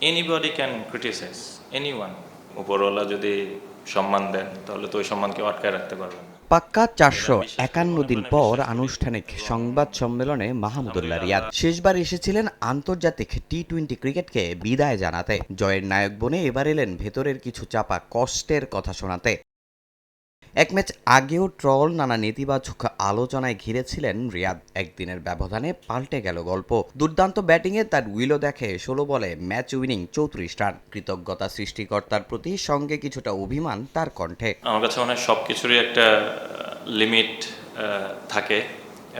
Anybody can criticise anyone. উপরওয়ালা যদি সম্মান দেন তাহলে তো ওই সম্মানকে আটকায় রাখতে পারবেন না। পাক্কা 451 দিন পর আনুষ্ঠানিক সংবাদ সম্মেলনে মাহমুদুল্লাহ রিয়াদ শেষবার এসেছিলেন আন্তর্জাতিক টি-20 ক্রিকেটকে বিদায় জানাতে। জয়ের নায়ক বনে এবার এলেন ভেতরের কিছু চাপা কষ্টের কথা শোনাতে। এক ম্যাচ আগেও ট্রল নানা নেতিবাচক আলোচনায় ঘিরেছিলেন রিয়াদ। একদিনের ব্যবধানে পাল্টে গেল গল্প। দুর্দান্ত ব্যাটিংয়ে তার উইলো দেখে 16 বলে ম্যাচ উইনিং 34 রান। কৃতজ্ঞতা সৃষ্টিকর্তার প্রতি, সঙ্গে কিছুটা অভিমান তার কণ্ঠে। আমার কাছে মনে হয় সব কিছুরই একটা লিমিট থাকে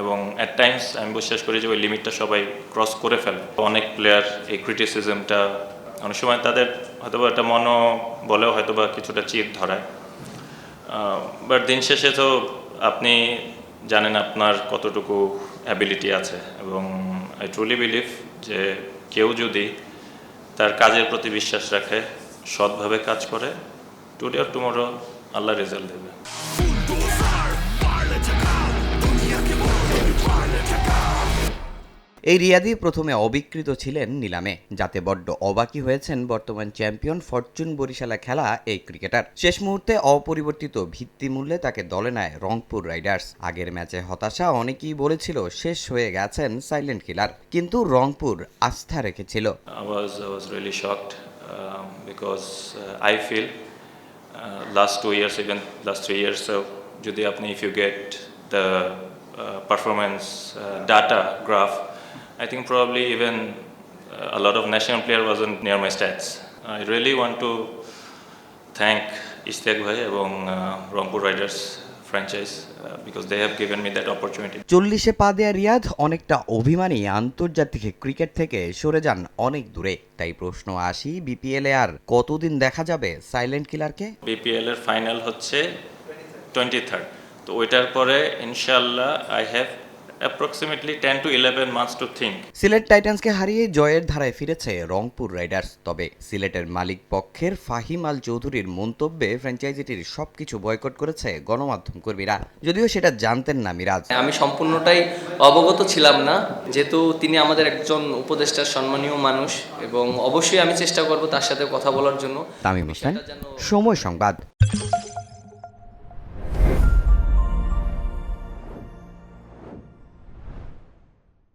এবং অ্যাট টাইমস আমি বিশ্বাস করি যে ওই লিমিটটা সবাই ক্রস করে ফেলে। অনেক প্লেয়ার এই ক্রিটিসিজমটা অনেক সময় তাদের হয়তোবা একটা বলেও হয়তোবা কিছুটা চির ধরায়। বাট দিন শেষে তো আপনি জানেন আপনার কতটুকু অ্যাবিলিটি আছে এবং আই ট্রুলি বিলিভ যে কেউ যদি তার কাজের প্রতি বিশ্বাস রাখে, সৎভাবে কাজ করে, today or tomorrow Allah result দেবে। এই রিয়াদই প্রথমে অবিকৃত ছিলেন নিলামে, যাতে বড্ড অবাকই হয়েছেন বর্তমান চ্যাম্পিয়ন ফরচুন বরিশালে খেলা এই ক্রিকেটার। শেষ মুহূর্তে অপরিবর্তিত ভিত্তিমূল্যে তাকে দলে নেয় রংপুর রাইডার্স। আগের ম্যাচে হতাশা, অনেকেই বলেছিল শেষ হয়ে গেছেন সাইলেন্ট কিলার, কিন্তু রংপুর আস্থা রেখেছিল। I was really shocked because I feel last 2 years, even last 3 years, so যদি আপনি if you get the performance data graph, I think probably even a lot of national player wasn't near my stats. I really want to thank Ishtiaq ভাই এবং Rangpur Riders franchise because they have given me that opportunity. 40-এ পা দেয়া রিয়াদ অনেকটা অভিমানী আন্তর্জাতিক cricket থেকে সরে যান অনেক দূরে। তাই প্রশ্ন আসি, বিপিএলে আর কতদিন দেখা যাবে সাইলেন্ট কিলারকে? বিপিএল এর ফাইনাল হচ্ছে 23rd, তো ওইটার পরে ইনশাআল্লাহ I have approximately 10 to 11 months to think. Sylhet টাইটান্সকে হারিয়ে জয়ের ধারায় ফিরেছে রংপুর রাইডার্স। তবে সিলেটের মালিক পক্ষের ফাহিম আল চৌধুরীর মন্তব্যে ফ্র্যাঞ্চাইজিটির সবকিছু বয়কট করেছে গণমাধ্যম কর্মীরা, যদিও সেটা জানতেন না মিরাজ। আমি সম্পূর্ণটাই অবগত ছিলাম না, যেহেতু তিনি আমাদের একজন উপদেষ্টার সম্মানীয় মানুষ এবং অবশ্যই আমি চেষ্টা করব তার সাথে কথা বলার জন্য। তামিম হোসেন, সময় সংবাদ।